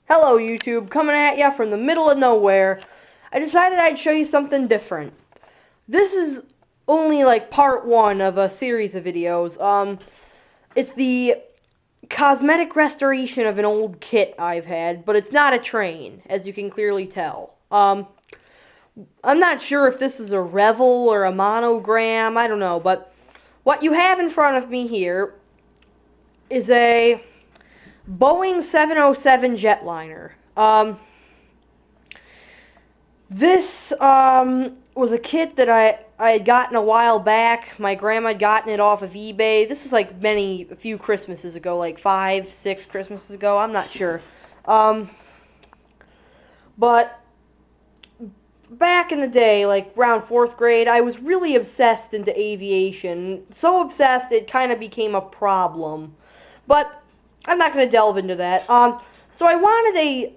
Hello YouTube, coming at ya from the middle of nowhere. I decided I'd show you something different. This is only like part one of a series of videos. It's the cosmetic restoration of an old kit I've had, but it's not a train, as you can clearly tell. I'm not sure if this is a revel or a monogram, I don't know, but what you have in front of me here is a Boeing 707 jetliner. This was a kit that I had gotten a while back. My grandma had gotten it off of eBay. This is like a few Christmases ago, like 5, 6 Christmases ago. I'm not sure. But back in the day, like around 4th grade, I was really obsessed into aviation. So obsessed it kind of became a problem. But I'm not going to delve into that. So I wanted a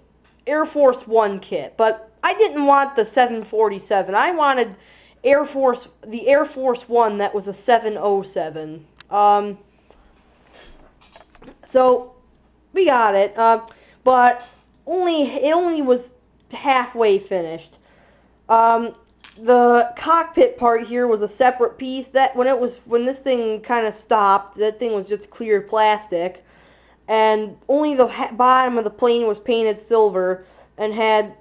Air Force One kit, but I didn't want the 747. I wanted the Air Force One that was a 707. So we got it, but it only was halfway finished. The cockpit part here was a separate piece. When this thing kind of stopped, that thing was just clear plastic, and only the bottom of the plane was painted silver and had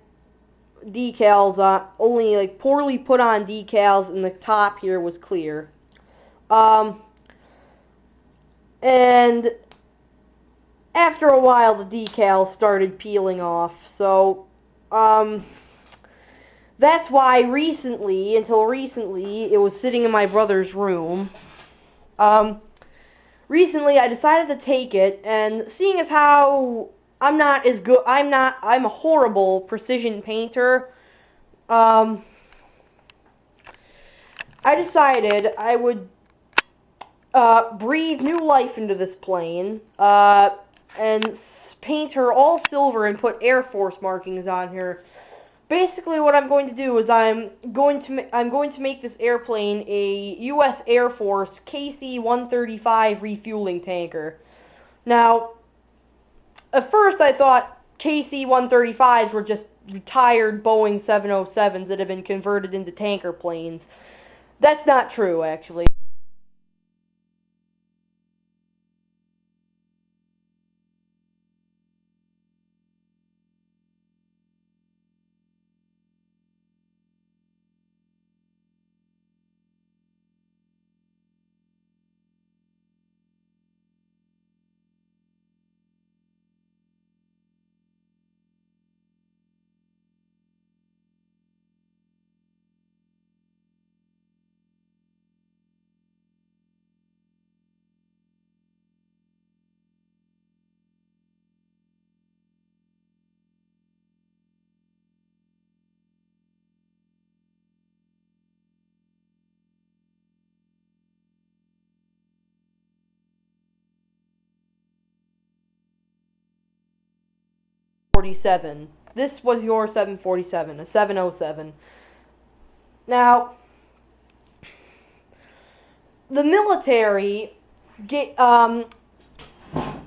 decals on, only like poorly put on decals, and the top here was clear. And after a while, the decals started peeling off. So, that's why until recently, it was sitting in my brother's room. Recently, I decided to take it, and seeing as how I'm a horrible precision painter, I decided I would breathe new life into this plane, and paint her all silver and put Air Force markings on her. Basically, what I'm going to do is I'm going to make this airplane a U.S. Air Force KC-135 refueling tanker. Now, at first I thought KC-135s were just retired Boeing 707s that have been converted into tanker planes. That's not true, actually. This was your 747, a 707. Now, the military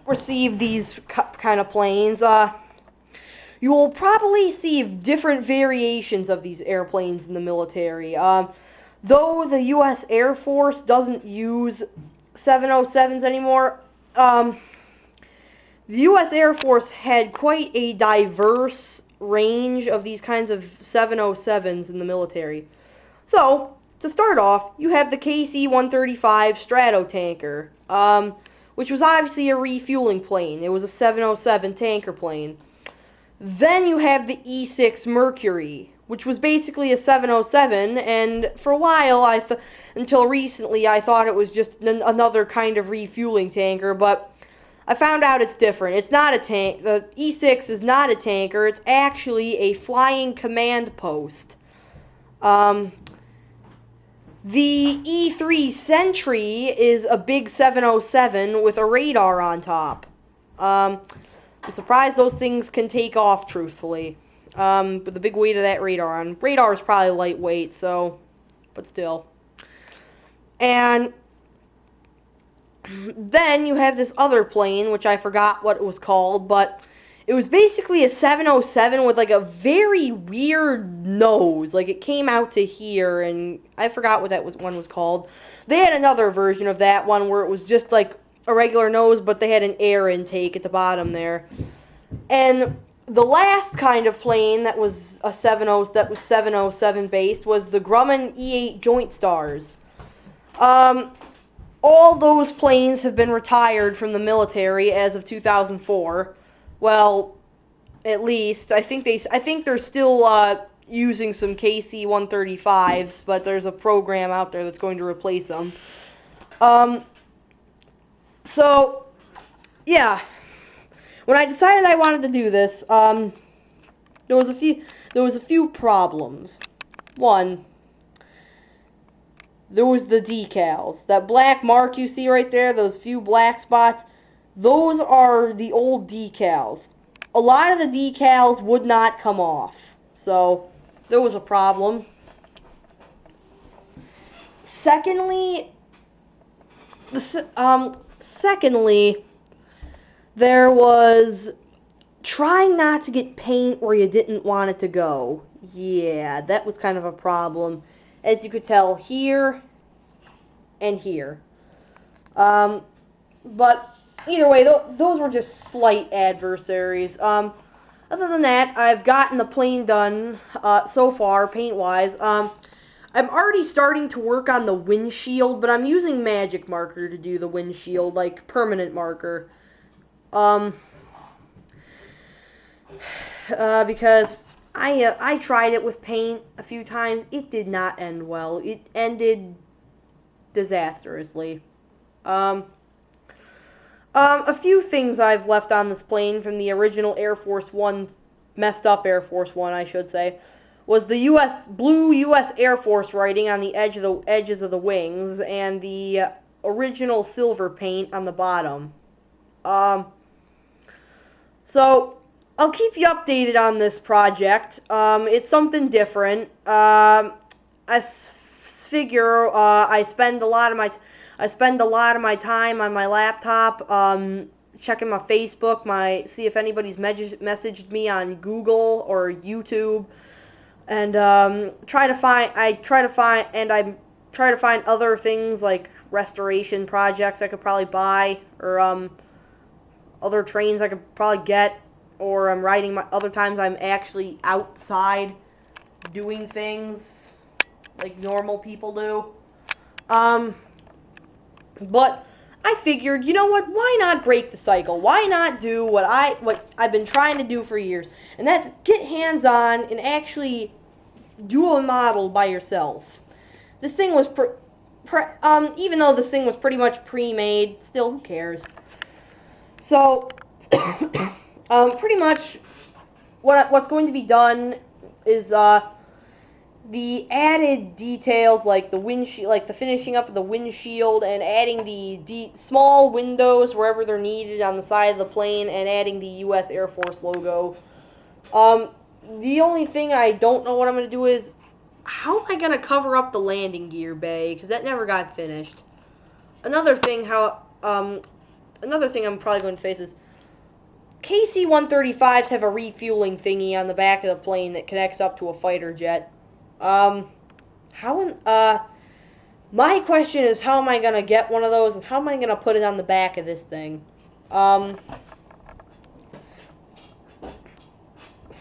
receive these kind of planes. You will probably see different variations of these airplanes in the military. Though the U.S. Air Force doesn't use 707s anymore, the U.S. Air Force had quite a diverse range of these kinds of 707s in the military. So, to start off, you have the KC-135 Stratotanker, which was obviously a refueling plane. It was a 707 tanker plane. Then you have the E6 Mercury, which was basically a 707, and for a while, until recently, I thought it was just another kind of refueling tanker, but I found out it's different. It's not a tank. The E6 is not a tanker. It's actually a flying command post. The E3 Sentry is a big 707 with a radar on top. I'm surprised those things can take off, truthfully. With the big weight of that radar on. Radar is probably lightweight, so, but still. And then you have this other plane, which I forgot what it was called, but It was basically a 707 with like a very weird nose. Like it came out to here, and I forgot what that one was called. They had another version of that one where it was just like a regular nose, but they had an air intake at the bottom there. And the last kind of plane that was a 707 based was the Grumman E8 Joint Stars. All those planes have been retired from the military as of 2004. Well, at least I think they're still using some KC-135s, but there's a program out there that's going to replace them. So yeah, when I decided I wanted to do this, there was a few problems. One, there was the decals. That black mark you see right there, those few black spots, those are the old decals. A lot of the decals would not come off, so there was a problem. Secondly, there was trying not to get paint where you didn't want it to go. Yeah, that was kind of a problem, as you could tell here and here. But either way, those were just slight adversaries. Other than that, I've gotten the plane done so far, paint-wise. I'm already starting to work on the windshield, but I'm using magic marker to do the windshield, like permanent marker. Because I tried it with paint a few times. It did not end well. It ended disastrously. A few things I've left on this plane from the original Air Force One, messed up Air Force One, I should say, was the blue U.S. Air Force writing on the edges of the wings, and the original silver paint on the bottom. So I'll keep you updated on this project. It's something different. I figure I spend a lot of my time on my laptop, checking my Facebook, see if anybody's messaged me on Google or YouTube, and I try to find other things like restoration projects I could probably buy, or other trains I could probably get, or other times I'm actually outside doing things like normal people do. But I figured, you know what, why not break the cycle? Why not do what I've been trying to do for years, and that's get hands-on and actually do a model by yourself. This thing was even though this thing was pretty much pre-made, still, who cares? So pretty much what's going to be done is the added details, like the windshield, like the finishing up of the windshield, and adding the small windows wherever they're needed on the side of the plane, and adding the U.S. Air Force logo. The only thing I don't know what I'm going to do is, how am I going to cover up the landing gear bay, because that never got finished. Another thing I'm probably going to face is, KC-135s have a refueling thingy on the back of the plane that connects up to a fighter jet. My question is, how am I going to get one of those, and how am I going to put it on the back of this thing?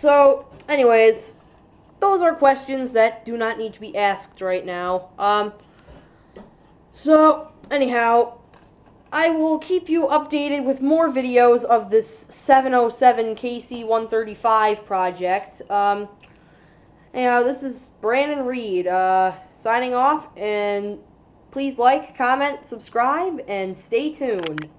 So, anyways, those are questions that do not need to be asked right now. So, anyhow, I will keep you updated with more videos of this 707 KC-135 project. Anyhow, this is Brandon Reed, signing off, and please like, comment, subscribe, and stay tuned.